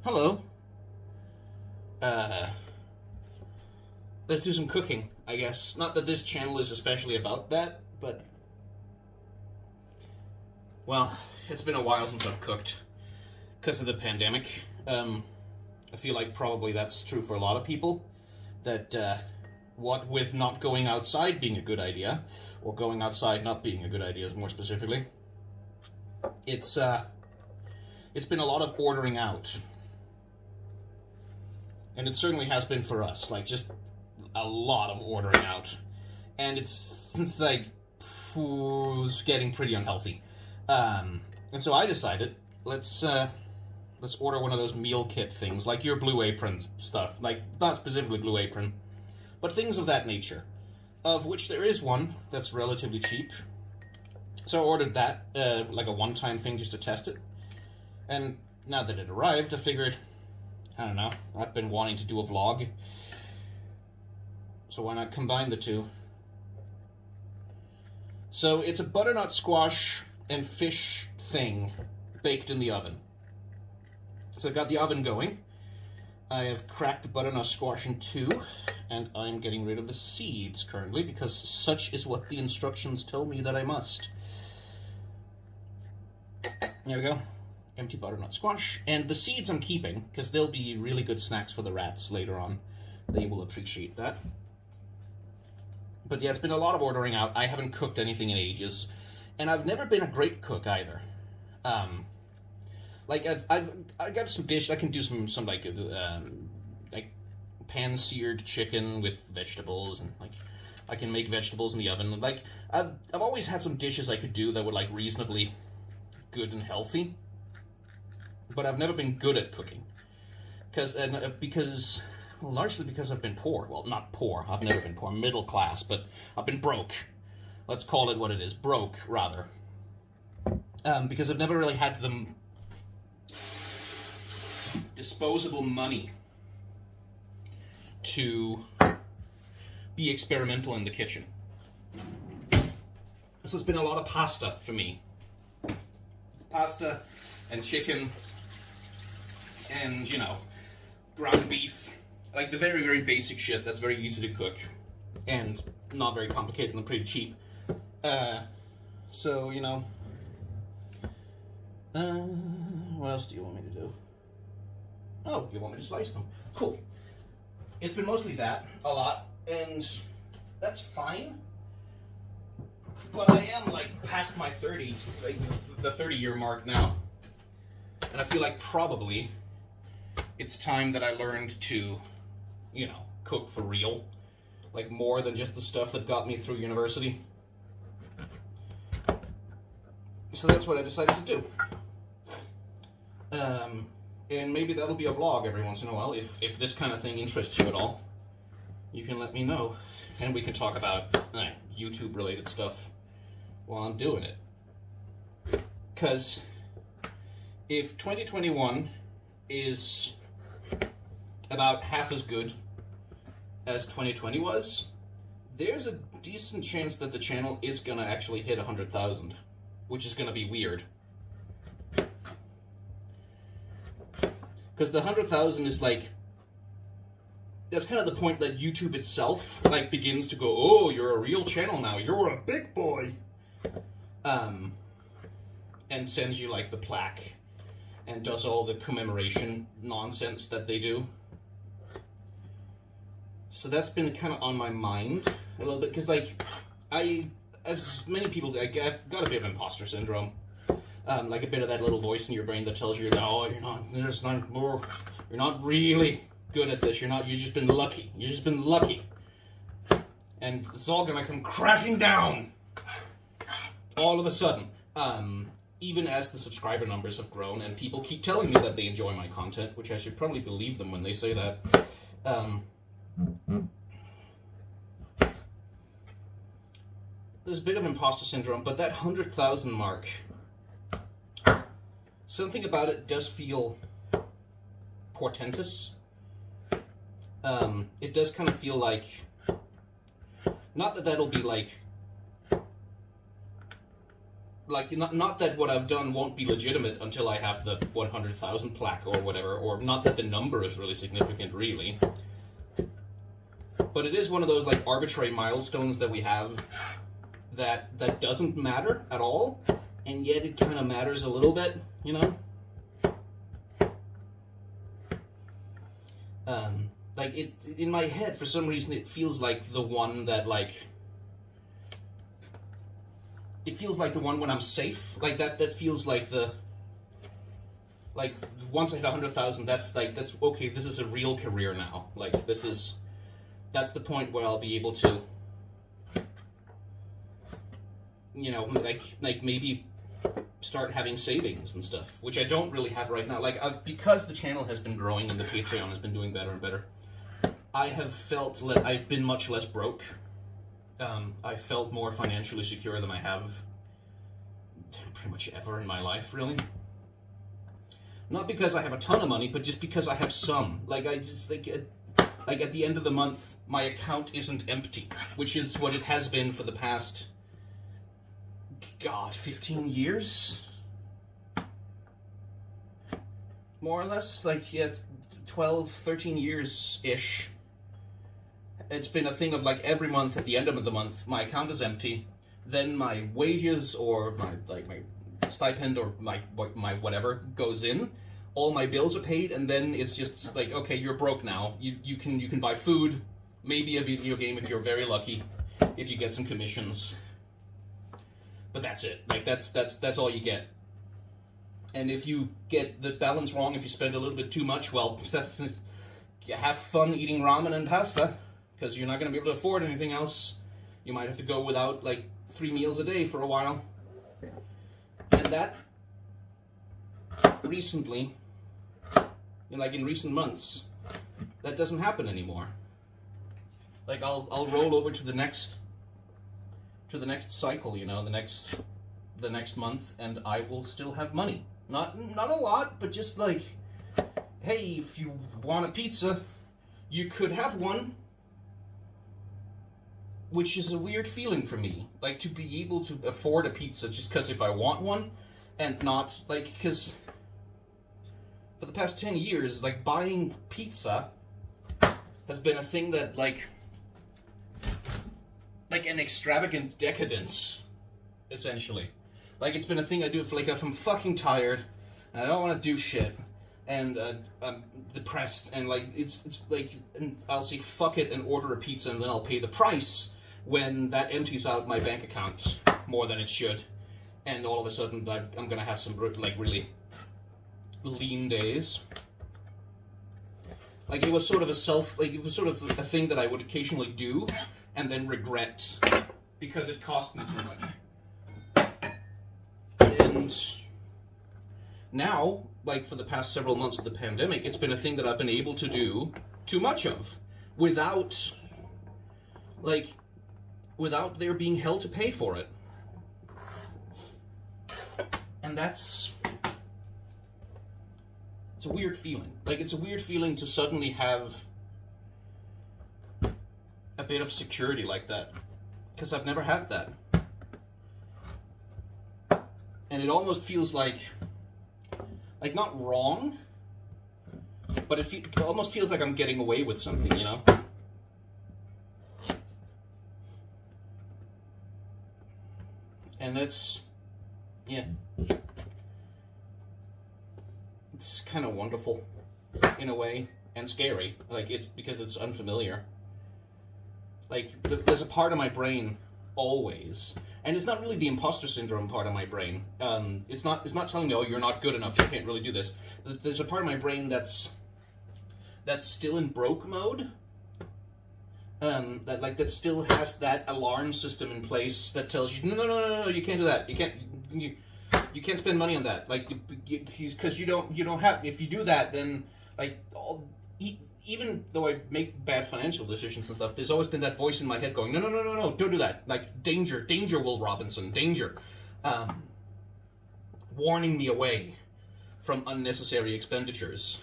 Hello. Uh, let's do some cooking, I guess. Not that this channel is especially about that, but... Well, it's been a while since I've cooked. Because of the pandemic. I feel like probably that's true for a lot of people. That, what with not going outside being a good idea, or going outside not being a good idea, more specifically, it's been a lot of ordering out. And it certainly has been for us, like, just a lot of ordering out. And it's like, getting pretty unhealthy. And so I decided, let's order one of those meal kit things, like your Blue Apron stuff. Like, not specifically Blue Apron, but things of that nature. Of which there is one that's relatively cheap. So I ordered that, like a one-time thing just to test it. And now that it arrived, I figured, I don't know, I've been wanting to do a vlog. So why not combine the two? So it's a butternut squash and fish thing baked in the oven. So I got the oven going. I have cracked the butternut squash in two, and I'm getting rid of the seeds currently because such is what the instructions tell me that I must. There we go. Empty butternut squash. And the seeds I'm keeping, because they'll be really good snacks for the rats later on. They will appreciate that. But yeah, it's been a lot of ordering out. I haven't cooked anything in ages. And I've never been a great cook either. Like, I got some dish, I can do some like pan-seared chicken with vegetables, and like, I can make vegetables in the oven. Like, I've always had some dishes I could do that were like reasonably good and healthy. But I've never been good at cooking. Largely because I've been poor. Well, not poor. I've never been poor. Middle class, but I've been broke. Let's call it what it is. Broke, rather. Because I've never really had the disposable money to be experimental in the kitchen. So it's been a lot of pasta for me. Pasta and chicken and, you know, ground beef. Like the very, very basic shit that's very easy to cook and not very complicated and pretty cheap. So, you know, what else do you want me to do? Oh, you want me to slice them? Cool. It's been mostly that, a lot, and that's fine. But I am, like, past my 30s, like the 30-year mark now. And I feel like probably it's time that I learned to, you know, cook for real. Like, more than just the stuff that got me through university. So that's what I decided to do. And maybe that'll be a vlog every once in a while. If this kind of thing interests you at all, you can let me know. And we can talk about YouTube-related stuff while I'm doing it. Because if 2021 is about half as good as 2020 was, there's a decent chance that the channel is going to actually hit 100,000, which is going to be weird. Because the 100,000 is like, that's kind of the point that YouTube itself like begins to go, oh, you're a real channel now, you're a big boy, and sends you like the plaque and does all the commemoration nonsense that they do. So that's been kind of on my mind a little bit, because like, as many people, I've got a bit of imposter syndrome. Like a bit of that little voice in your brain that tells you that, oh, you're not really good at this. You've just been lucky. You've just been lucky. And it's all gonna come crashing down all of a sudden. Even as the subscriber numbers have grown and people keep telling me that they enjoy my content, which I should probably believe them when they say that. There's a bit of imposter syndrome, but that 100,000 mark, something about it does feel portentous. It does kind of feel like, not that that'll be like like, not that what I've done won't be legitimate until I have the 100,000 plaque or whatever, or not that the number is really significant, really. But it is one of those, like, arbitrary milestones that we have that doesn't matter at all, and yet it kind of matters a little bit, you know? Like, it, in my head, for some reason, it feels like the one that, like... It feels like the one when I'm safe. Like, that feels like the... Like, once I hit 100,000, that's, like, that's, okay, this is a real career now. Like, this is... That's the point where I'll be able to... You know, like maybe start having savings and stuff, which I don't really have right now. Like, because the channel has been growing and the Patreon has been doing better and better, I have felt I've been much less broke. I felt more financially secure than I have pretty much ever in my life, really. Not because I have a ton of money, but just because I have some. Like, I just like at the end of the month, my account isn't empty, which is what it has been for the past, God, 15 years? More or less? Like, yeah, 12, 13 years-ish. It's been a thing of, like, every month, at the end of the month, my account is empty. Then my wages or my stipend or my whatever goes in. All my bills are paid, and then it's just like, okay, you're broke now. You can buy food, maybe a video game if you're very lucky, if you get some commissions. But that's it. Like, that's all you get. And if you get the balance wrong, if you spend a little bit too much, well, have fun eating ramen and pasta, because you're not going to be able to afford anything else. You might have to go without, like, 3 meals a day for a while. And that, recently, like in recent months, that doesn't happen anymore. Like, I'll roll over to the next cycle, you know, the next month, and I will still have money. Not a lot, but just like, hey, if you want a pizza, you could have one. Which is a weird feeling for me, like, to be able to afford a pizza just because if I want one, and not, like, because for the past 10 years, like, buying pizza has been a thing that, like an extravagant decadence, essentially. Like, it's been a thing I do for, like, if I'm fucking tired, and I don't want to do shit, and I'm depressed, and, like, it's like, and I'll say fuck it and order a pizza, and then I'll pay the price when that empties out my bank account more than it should, and all of a sudden I'm gonna have some, like, really lean days. Like, it was sort of a thing that I would occasionally do and then regret because it cost me too much. And now, like, for the past several months of the pandemic, it's been a thing that I've been able to do too much of without there being hell to pay for it. And it's a weird feeling. Like, it's a weird feeling to suddenly have a bit of security like that. Because I've never had that. And it almost feels like not wrong, but it almost feels like I'm getting away with something, you know? And that's, yeah, it's kind of wonderful in a way, and scary. Like, it's because it's unfamiliar. Like, there's a part of my brain always, and it's not really the imposter syndrome part of my brain. It's not telling me, oh, you're not good enough, you can't really do this. There's a part of my brain that's still in broke mode. That still has that alarm system in place that tells you, no, you can't do that. You can't spend money on that. Like, because you don't have. If you do that, then, like, even though I make bad financial decisions and stuff, there's always been that voice in my head going, no, don't do that. Like, danger, Will Robinson, danger, warning me away from unnecessary expenditures.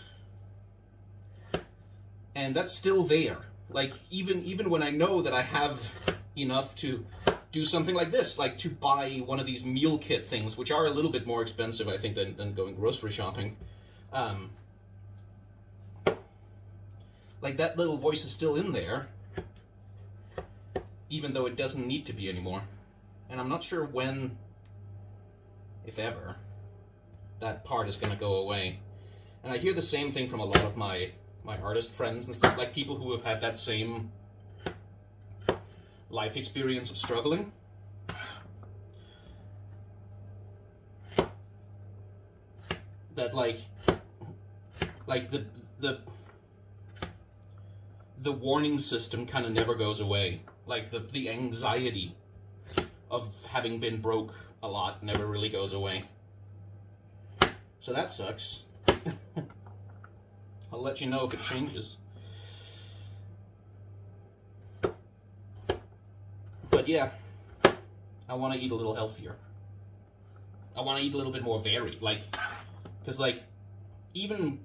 And that's still there. Like, even when I know that I have enough to do something like this, like to buy one of these meal kit things, which are a little bit more expensive, I think, than going grocery shopping. Like, that little voice is still in there, even though it doesn't need to be anymore. And I'm not sure when, if ever, that part is going to go away. And I hear the same thing from a lot of my artist friends and stuff, like people who have had that same life experience of struggling. That like the warning system kind of never goes away. Like the anxiety of having been broke a lot never really goes away. So that sucks. I'll let you know if it changes. But yeah, I want to eat a little healthier. I want to eat a little bit more varied. Like, because like, even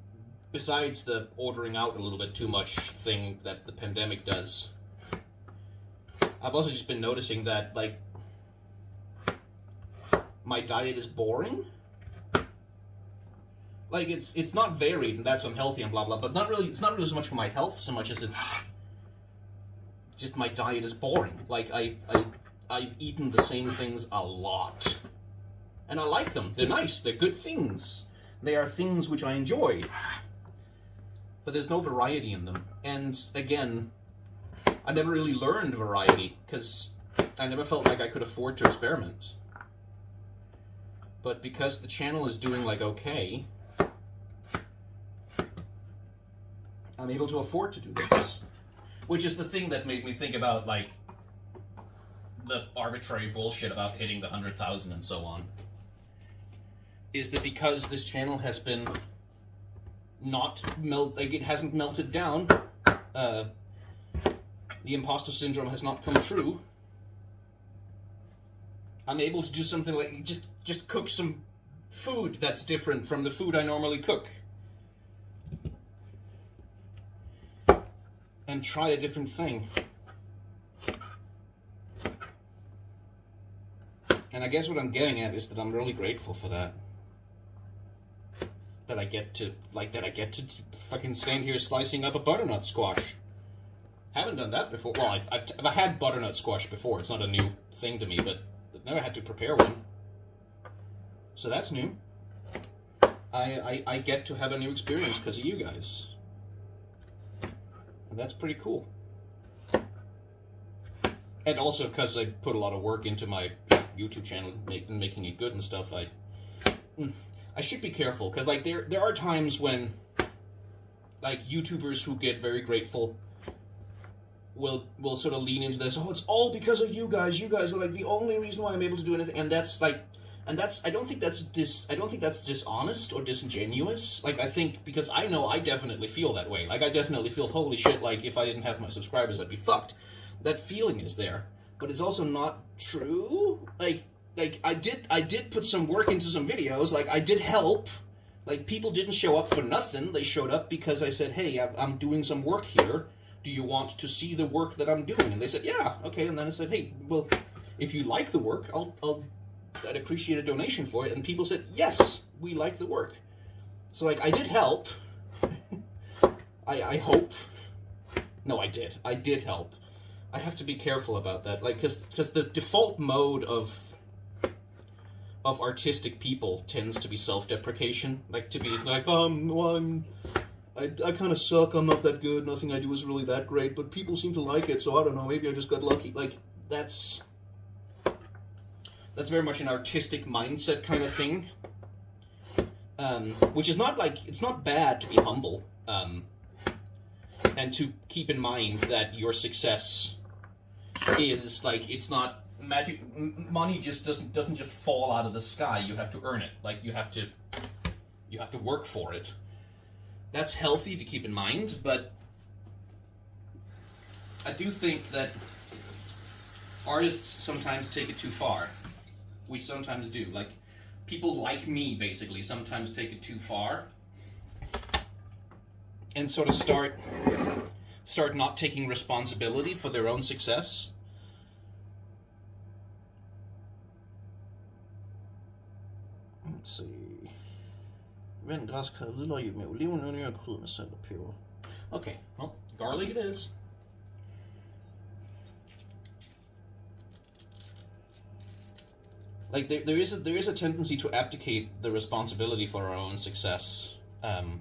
besides the ordering out a little bit too much thing that the pandemic does, I've also just been noticing that, like, my diet is boring. Like, it's not varied, and that's unhealthy and blah blah, but it's not really so much for my health so much as it's just my diet is boring. Like, I've eaten the same things a lot. And I like them. They're nice. They're good things. They are things which I enjoy. But there's no variety in them. And again, I never really learned variety because I never felt like I could afford to experiment. But because the channel is doing like okay, I'm able to afford to do this. Which is the thing that made me think about like the arbitrary bullshit about hitting the 100,000 and so on. Is that because this channel has been it hasn't melted down, the imposter syndrome has not come true, I'm able to do something like just cook some food that's different from the food I normally cook. And try a different thing. And I guess what I'm getting at is that I'm really grateful for that. That I get to fucking stand here slicing up a butternut squash. Haven't done that before. Well, I've had butternut squash before. It's not a new thing to me, but I've never had to prepare one. So that's new. I get to have a new experience because of you guys. And that's pretty cool. And also because I put a lot of work into my YouTube channel and making it good and stuff, I should be careful, because like there are times when like YouTubers who get very grateful will sort of lean into this, oh, it's all because of you guys are like the only reason why I'm able to do anything, and that's I don't think that's dishonest or disingenuous. Like, I think, because I know I definitely feel that way. Like, I definitely feel, holy shit, like if I didn't have my subscribers I'd be fucked. That feeling is there, but it's also not true. Like I did put some work into some videos. Like, I did help. Like, people didn't show up for nothing. They showed up because I said, hey, I'm doing some work here. Do you want to see the work that I'm doing? And they said, yeah, okay. And then I said, hey, well, if you like the work, I'd appreciate a donation for it. And people said, yes, we like the work. So, like, I did help. I hope. No, I did. I did help. I have to be careful about that. Like, because the default mode of artistic people tends to be self-deprecation. Like, to be like, well, I kind of suck, I'm not that good, nothing I do is really that great, but people seem to like it, so I don't know, maybe I just got lucky. Like, that's very much an artistic mindset kind of thing. Which is not, like, it's not bad to be humble, and to keep in mind that your success is, like, it's not magic. Money just doesn't just fall out of the sky. You have to earn it. Like, you have to work for it. That's healthy to keep in mind, but I do think that artists sometimes take it too far. We sometimes do. Like, people like me, basically, sometimes take it too far and sort of start not taking responsibility for their own success. Let's see. Vend græskar, hvidløg med olivenolie og krydder med salt og peber. Okay, well, garlic it is. Like there is a tendency to abdicate the responsibility for our own success, and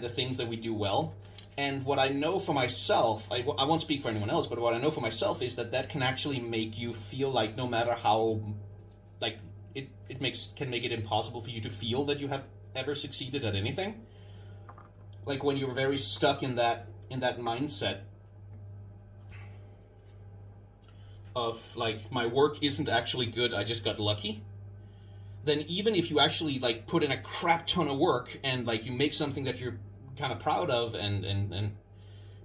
the things that we do well. And what I know for myself, I won't speak for anyone else, but what I know for myself is that can actually make you feel like no matter how, like, it can make it impossible for you to feel that you have ever succeeded at anything. Like when you're very stuck in that mindset of like, my work isn't actually good, I just got lucky. Then even if you actually like put in a crap ton of work and like you make something that you're kind of proud of and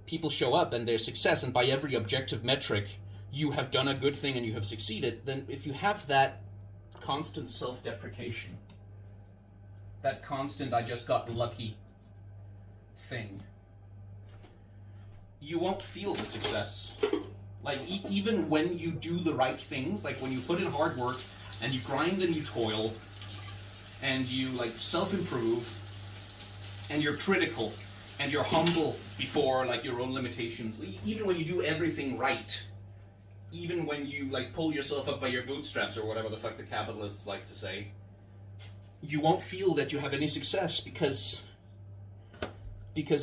people show up and there's success, and by every objective metric you have done a good thing and you have succeeded, then if you have that constant self-deprecation, that constant I just got lucky thing, you won't feel the success. Like even when you do the right things, like when you put in hard work and you grind and you toil and you like self-improve and you're critical and you're humble before like your own limitations, even when you do everything right, even when you like pull yourself up by your bootstraps or whatever the fuck the capitalists like to say, you won't feel that you have any success because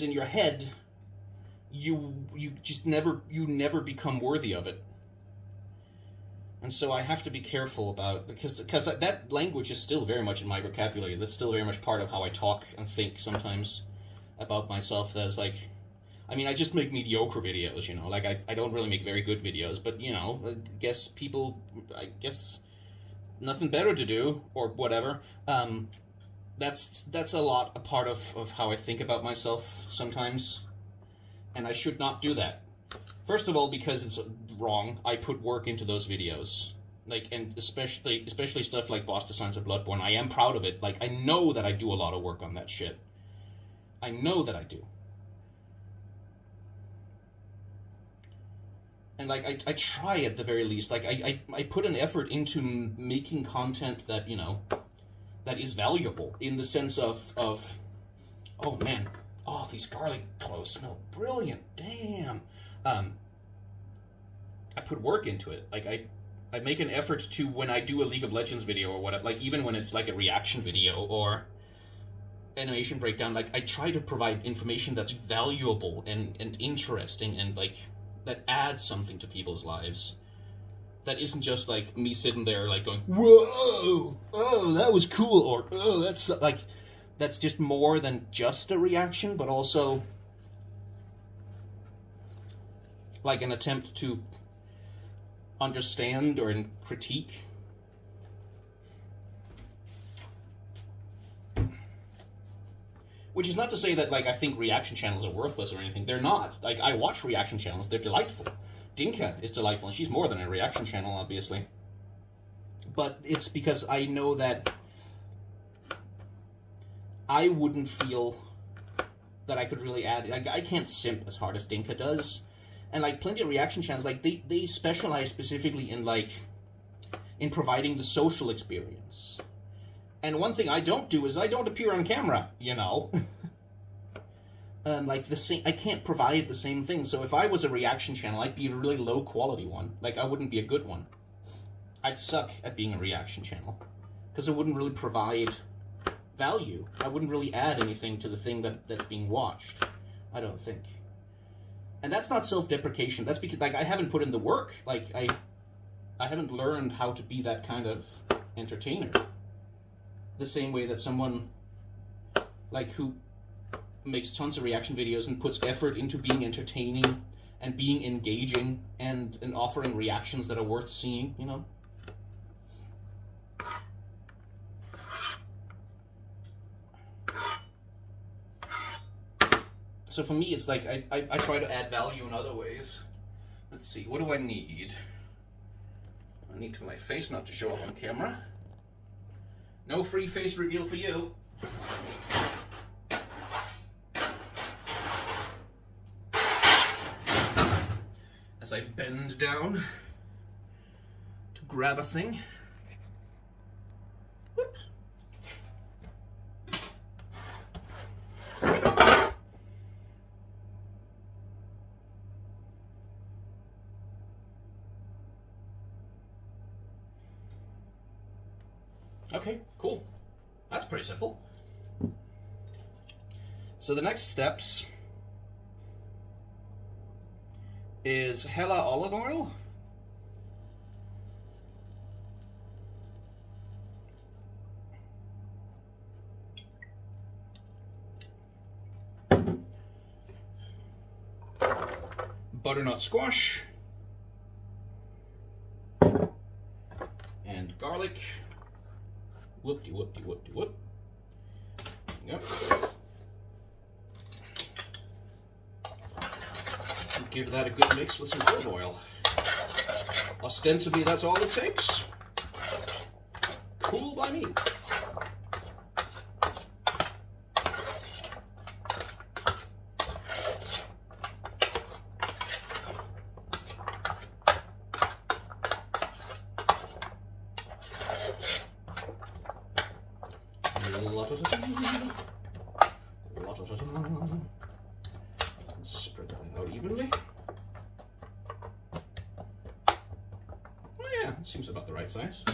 in your head you never become worthy of it. And so I have to be careful about, because that language is still very much in my vocabulary. That's still very much part of how I talk and think sometimes about myself. That's like, I mean, I just make mediocre videos, you know, like I don't really make very good videos, but you know, I guess nothing better to do or whatever. That's a part of how I think about myself sometimes. And I should not do that. First of all, because it's wrong. I put work into those videos, like, and especially stuff like Boss Designs of Bloodborne. I am proud of it. Like, I know that I do a lot of work on that shit. I know that I do. And like, I try at the very least. Like, I put an effort into making content that, you know, that is valuable in the sense of oh man. Oh, these garlic cloves smell brilliant. Damn. I put work into it. Like I make an effort to, when I do a League of Legends video or whatever, like even when it's like a reaction video or animation breakdown, like I try to provide information that's valuable and interesting and like that adds something to people's lives. That isn't just like me sitting there like going, whoa, oh, that was cool, or oh, that's like, that's just more than just a reaction, but also like an attempt to understand or critique. Which is not to say that like I think reaction channels are worthless or anything. They're not. Like, I watch reaction channels. They're delightful. Dinka is delightful, and she's more than a reaction channel, obviously. But it's because I know that I wouldn't feel that I could really add. Like, I can't simp as hard as Dinka does. And like plenty of reaction channels, like they specialize specifically in like in providing the social experience. And one thing I don't do is I don't appear on camera, you know. Like the same, I can't provide the same thing. So if I was a reaction channel, I'd be a really low quality one. Like, I wouldn't be a good one. I'd suck at being a reaction channel because it wouldn't really provide value. I wouldn't really add anything to the thing that's being watched, I don't think. And that's not self-deprecation. That's because like I haven't put in the work. Like I haven't learned how to be that kind of entertainer. The same way that someone like who makes tons of reaction videos and puts effort into being entertaining and being engaging and offering reactions that are worth seeing, you know. So for me, it's like I try to add value in other ways. Let's see, what do I need? I need my face not to show up on camera. No free face reveal for you. As I bend down to grab a thing. Whoop. Okay, cool. That's pretty simple. So the next steps is Hella olive oil. Butternut squash. And garlic. Whoop-de-whoop-de-whoop-de-whoop. Yep. Give that a good mix with some olive oil. Ostensibly, that's all it takes. Cool by me. Spread that out evenly. Oh yeah, seems about the right size.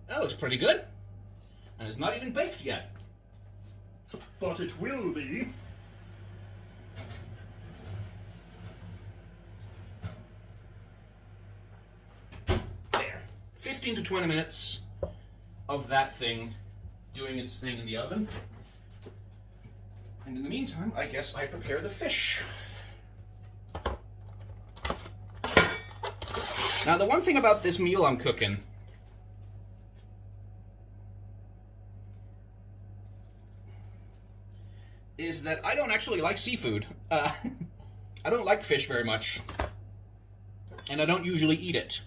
That looks pretty good. And it's not even baked yet. But it will be. There. 15 to 20 minutes of that thing doing its thing in the oven. And in the meantime, I guess I prepare the fish. Now, the one thing about this meal I'm cooking is that I don't actually like seafood. I don't like fish very much, and I don't usually eat it.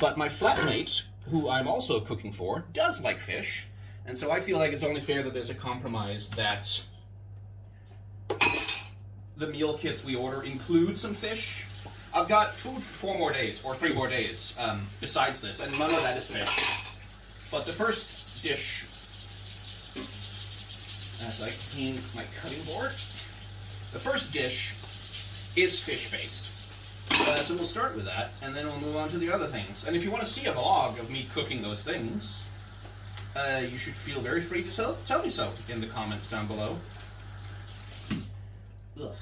But my flatmate, who I'm also cooking for, does like fish, and so I feel like it's only fair that there's a compromise that the meal kits we order include some fish. I've got food for 4 more days, or 3 more days, besides this, and none of that is fish. But the first dish, as I clean my cutting board, the first dish is fish-based. So we'll start with that, and then we'll move on to the other things. And if you want to see a vlog of me cooking those things, you should feel very free to tell me so in the comments down below. Ugh.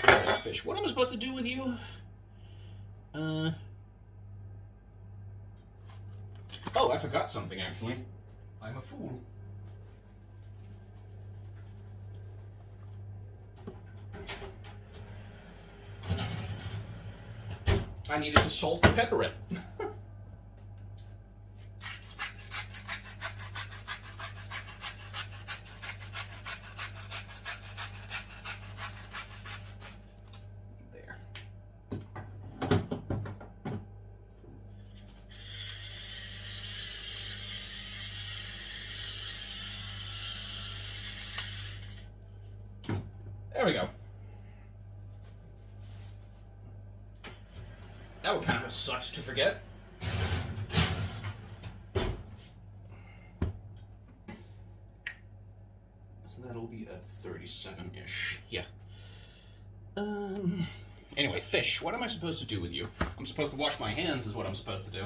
Alright, fish. What am I supposed to do with you? Oh, I forgot something actually. I'm a fool. I needed to salt and pepper it. There. There we go. That would kind of suck to forget. So that'll be at 37-ish. Yeah. Anyway, fish. What am I supposed to do with you? I'm supposed to wash my hands is what I'm supposed to do.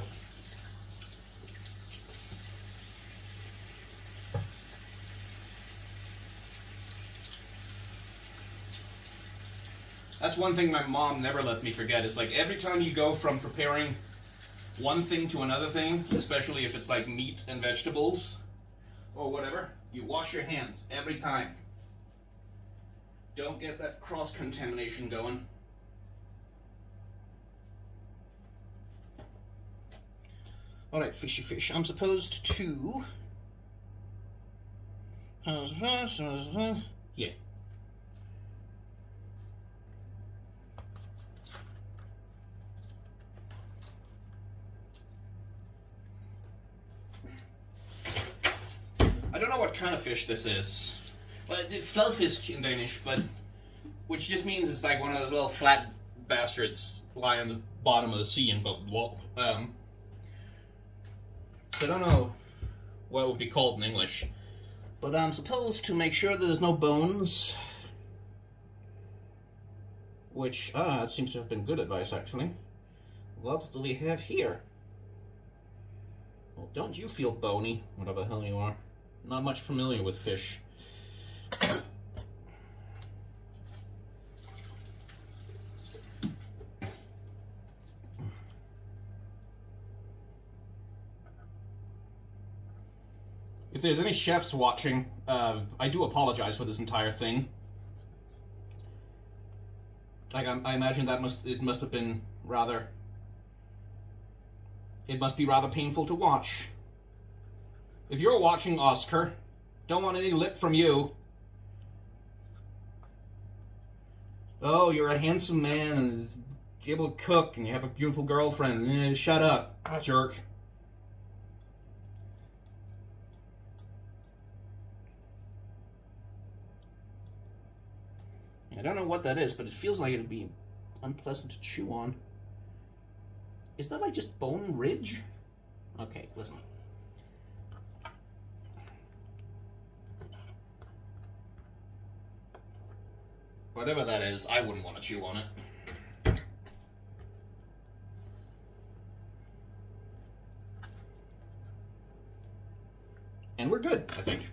That's one thing my mom never let me forget, is like every time you go from preparing one thing to another thing, especially if it's like meat and vegetables or whatever, you wash your hands every time. Don't get that cross-contamination going. Alright, fishy fish. I'm supposed to... Yeah. I don't know what kind of fish this is. Well, it's flelfisk in Danish, but which just means it's like one of those little flat bastards lie on the bottom of the sea and I don't know what it would be called in English, but I'm supposed to make sure there's no bones. Which, that seems to have been good advice, actually. What do we have here? Well, don't you feel bony, whatever the hell you are. Not much familiar with fish. If there's any chefs watching, I do apologize for this entire thing. Like, I imagine that it must have been rather... It must be rather painful to watch. If you're watching, Oscar, don't want any lip from you. Oh, you're a handsome man and able to cook and you have a beautiful girlfriend. Shut up, jerk. I don't know what that is, but it feels like it'd be unpleasant to chew on. Is that like just bone ridge? Okay, listen. Whatever that is, I wouldn't want to chew on it. And we're good, I think.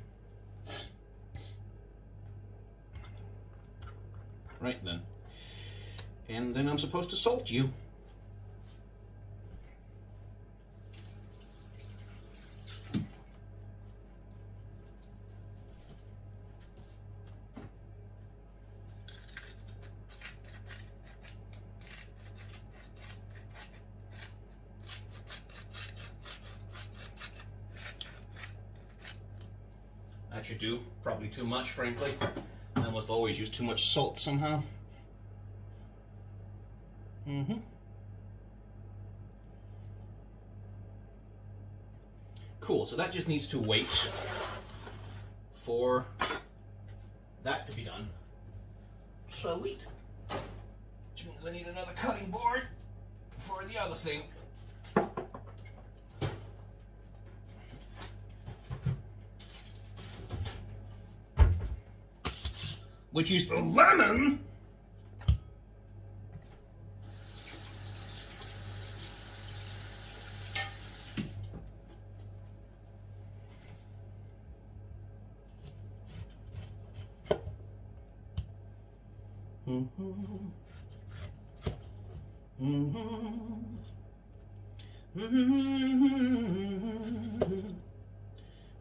Right then. And then I'm supposed to salt you. That should do. Probably too much, frankly. I almost always use too much salt somehow. Cool, so that just needs to wait for that to be done. Sweet. Which means I need another cutting board for the other thing. Which is the lemon.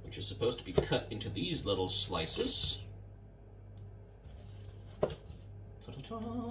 Which is supposed to be cut into these little slices. Ta-ta-ta.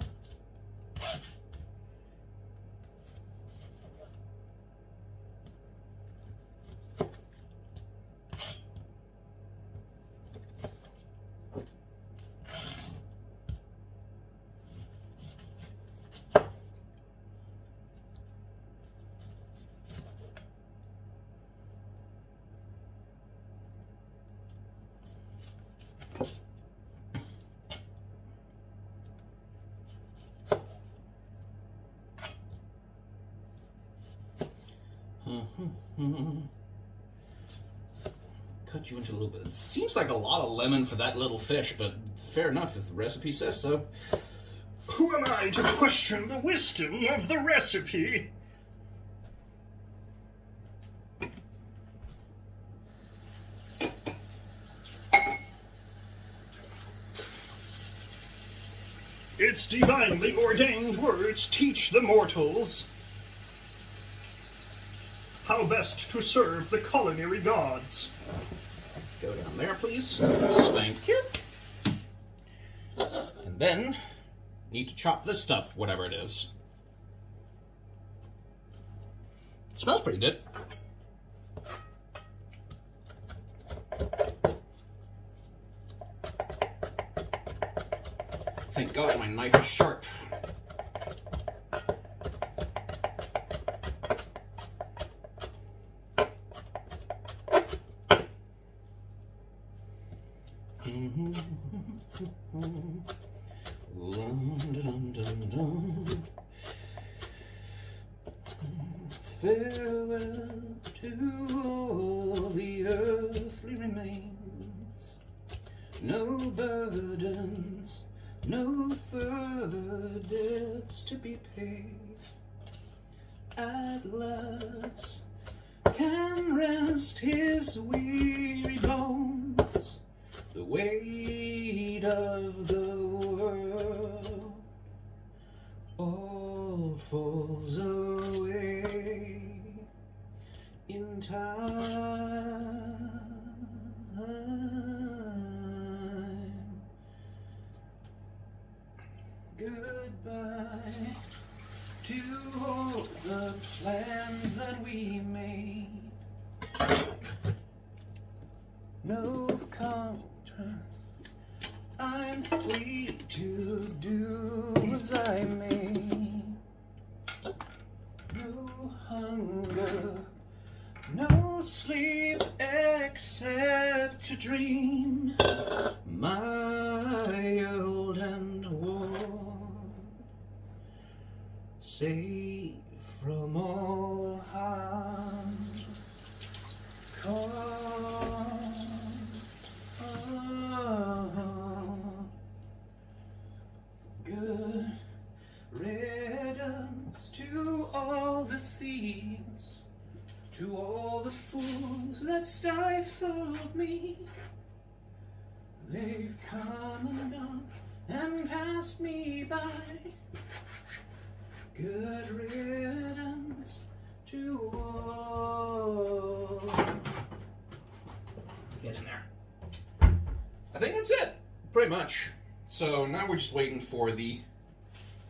Cut you into a little bit. It seems like a lot of lemon for that little fish, but fair enough if the recipe says so. Who am I to question the wisdom of the recipe? Its divinely ordained words teach the mortals how best to serve the culinary gods. Go down there, please. Thank you. And then, need to chop this stuff, whatever it is. It smells pretty good. Thank God my knife is sharp. Farewell to all the earthly remains, no burdens No further debts to be paid. At last can rest his weary bones. The weight of the world all falls away in time. Goodbye to all the plans that we made. No contract, I'm free to do as I may. No hunger, no sleep except to dream. My old and worn, safe from all harm. Good riddance to all the thieves, to all the fools that stifled me. They've come and gone and passed me by. Good riddance to all. Get in there. I think that's it, pretty much. So now we're just waiting for the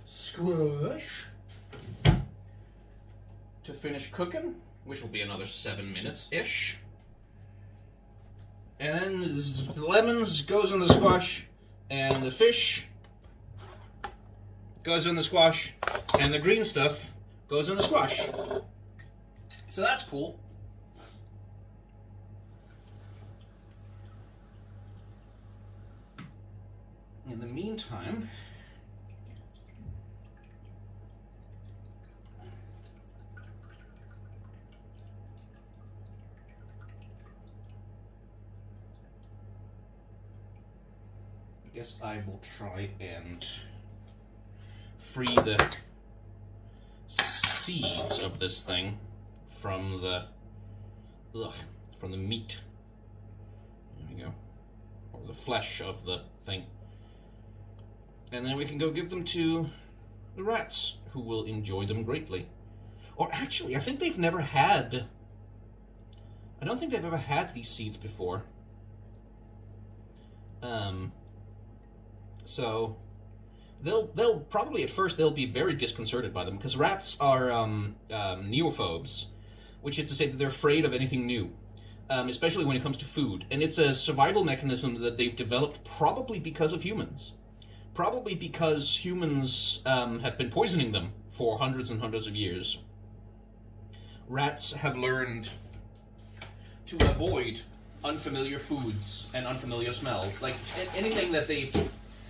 squash to finish cooking, which will be another 7 minutes-ish. And then the lemons goes in the squash, and the fish goes in the squash, and the green stuff goes in the squash. So that's cool. In the meantime, I guess I will try and free the seeds of this thing from the meat. There we go. Or the flesh of the thing. And then we can go give them to the rats, who will enjoy them greatly. Or actually, I think they've never had... I don't think they've ever had these seeds before. So they'll probably at first they'll be very disconcerted by them, because rats are neophobes, which is to say that they're afraid of anything new, especially when it comes to food. And it's a survival mechanism that they've developed probably because of humans. Probably because humans have been poisoning them for hundreds and hundreds of years. Rats have learned to avoid unfamiliar foods and unfamiliar smells. Like anything that they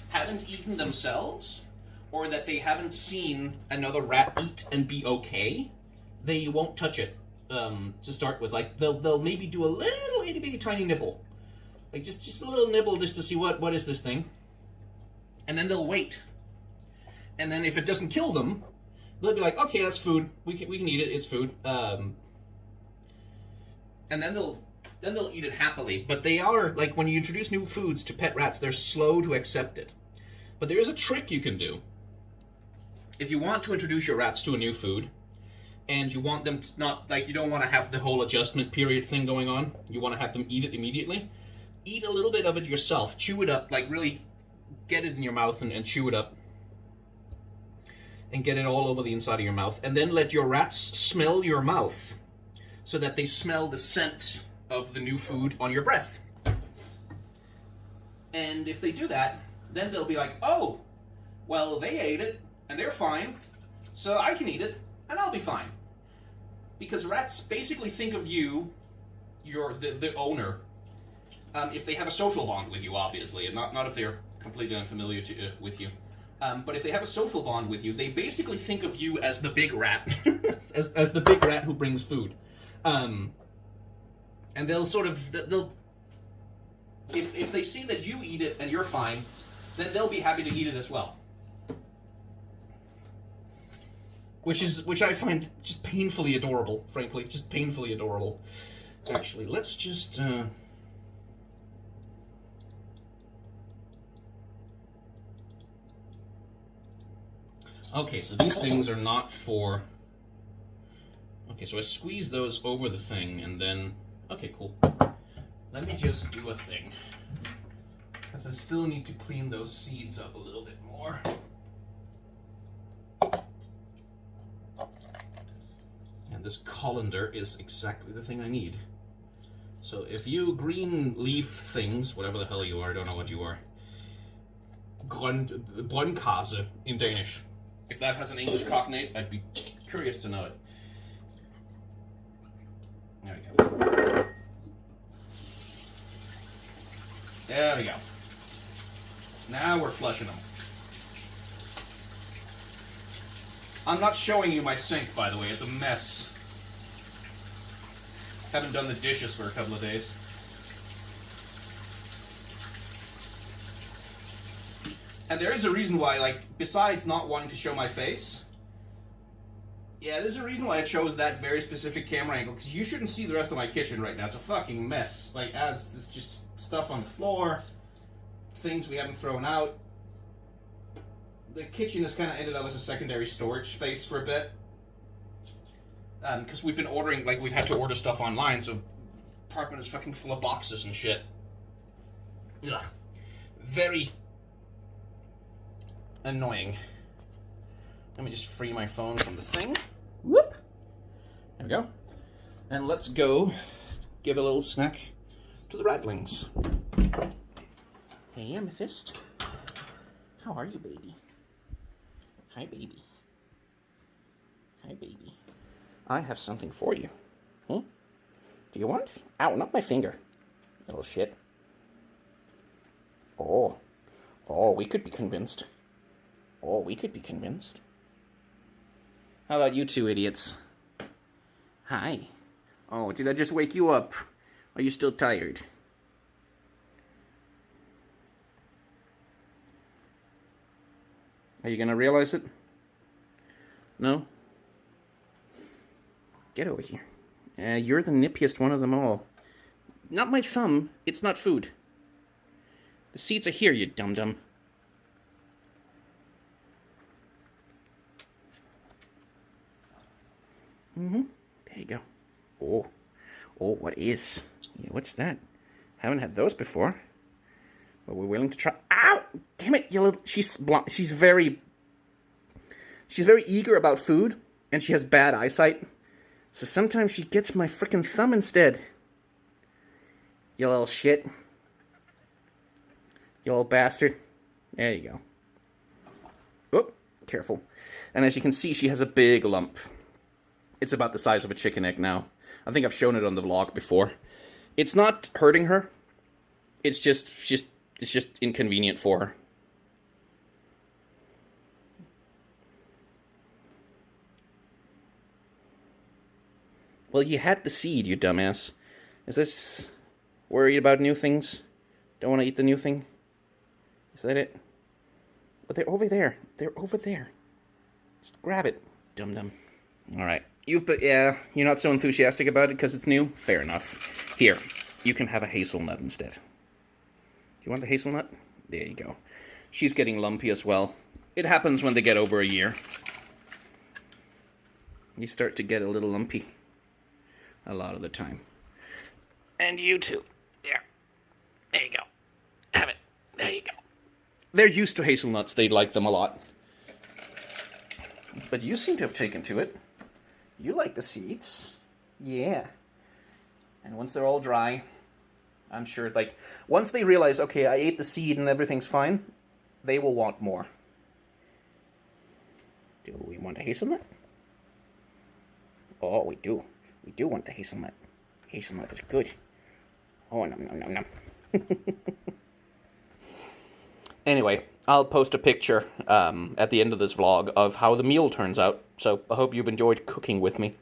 haven't eaten themselves, or that they haven't seen another rat eat and be okay, they won't touch it to start with. Like they'll maybe do a little itty bitty tiny nibble, like just a little nibble just to see what is this thing. And then they'll wait. And then if it doesn't kill them, they'll be like, okay, that's food. We can eat it. It's food. And then they'll eat it happily. But they are, like, when you introduce new foods to pet rats, they're slow to accept it. But there is a trick you can do. If you want to introduce your rats to a new food, and you want them to not, like, you don't want to have the whole adjustment period thing going on. You want to have them eat it immediately. Eat a little bit of it yourself. Chew it up, like, really get it in your mouth and chew it up. And get it all over the inside of your mouth. And then let your rats smell your mouth, so that they smell the scent of the new food on your breath. And if they do that, then they'll be like, oh, well, they ate it, and they're fine, so I can eat it, and I'll be fine. Because rats basically think of you, the owner, if they have a social bond with you, obviously, and not if they're completely unfamiliar with you. But if they have a social bond with you, they basically think of you as the big rat, as the big rat who brings food. And they'll sort of, if they see that you eat it and you're fine, then they'll be happy to eat it as well. Which I find just painfully adorable, frankly. Just painfully adorable. Actually, let's just... Okay, so these things are not for... Okay, so I squeeze those over the thing, and then... Okay, cool. Let me just do a thing. Because I still need to clean those seeds up a little bit more. And this colander is exactly the thing I need. So if you green leaf things, whatever the hell you are, I don't know what you are. Grønnkase in Danish. If that has an English cognate, I'd be curious to know it. There we go. There we go. Now we're flushing them. I'm not showing you my sink, by the way. It's a mess. Haven't done the dishes for a couple of days. And there is a reason why, like, besides not wanting to show my face, yeah, there's a reason why I chose that very specific camera angle, because you shouldn't see the rest of my kitchen right now. It's a fucking mess. Like, it's just stuff on the floor, things we haven't thrown out. The kitchen has kind of ended up as a secondary storage space for a bit. Because we've been ordering, like, we've had to order stuff online, so apartment is fucking full of boxes and shit. Ugh. Very annoying. Let me just free my phone from the thing. Whoop! There we go. And let's go give a little snack to the ratlings. Hey, Amethyst. How are you, baby? Hi, baby. Hi, baby. I have something for you. Hmm? Do you want? Ow, not my finger. Little shit. Oh. Oh, we could be convinced. Oh, we could be convinced. How about you two idiots? Hi. Oh, did I just wake you up? Are you still tired? Are you gonna realize it? No? Get over here. You're the nippiest one of them all. Not my thumb. It's not food. The seeds are here, you dum-dum. There you go. Oh. Oh, what is? Yeah, what's that? Haven't had those before. But we're willing to try. Ow! Damn it, you little... She's very eager about food, and she has bad eyesight. So sometimes she gets my frickin' thumb instead. You little shit. You little bastard. There you go. Oh, careful. And as you can see, she has a big lump. It's about the size of a chicken egg now. I think I've shown it on the vlog before. It's not hurting her. It's just inconvenient for her. Well, you had the seed, you dumbass. Is this worried about new things? Don't want to eat the new thing? Is that it? But they're over there. They're over there. Just grab it, dum-dum. All right. Yeah, you're not so enthusiastic about it because it's new? Fair enough. Here, you can have a hazelnut instead. Do you want the hazelnut? There you go. She's getting lumpy as well. It happens when they get over a year. You start to get a little lumpy. A lot of the time. And you too. There you go. Have it. There you go. They're used to hazelnuts. They like them a lot. But you seem to have taken to it. You like the seeds. Yeah. And once they're all dry, I'm sure, like, once they realize, okay, I ate the seed and everything's fine, they will want more. Do we want a hazelnut? Oh, we do. We do want the hazelnut. Hazelnut is good. Oh, nom, nom, nom, nom. Anyway, I'll post a picture at the end of this vlog of how the meal turns out. So I hope you've enjoyed cooking with me.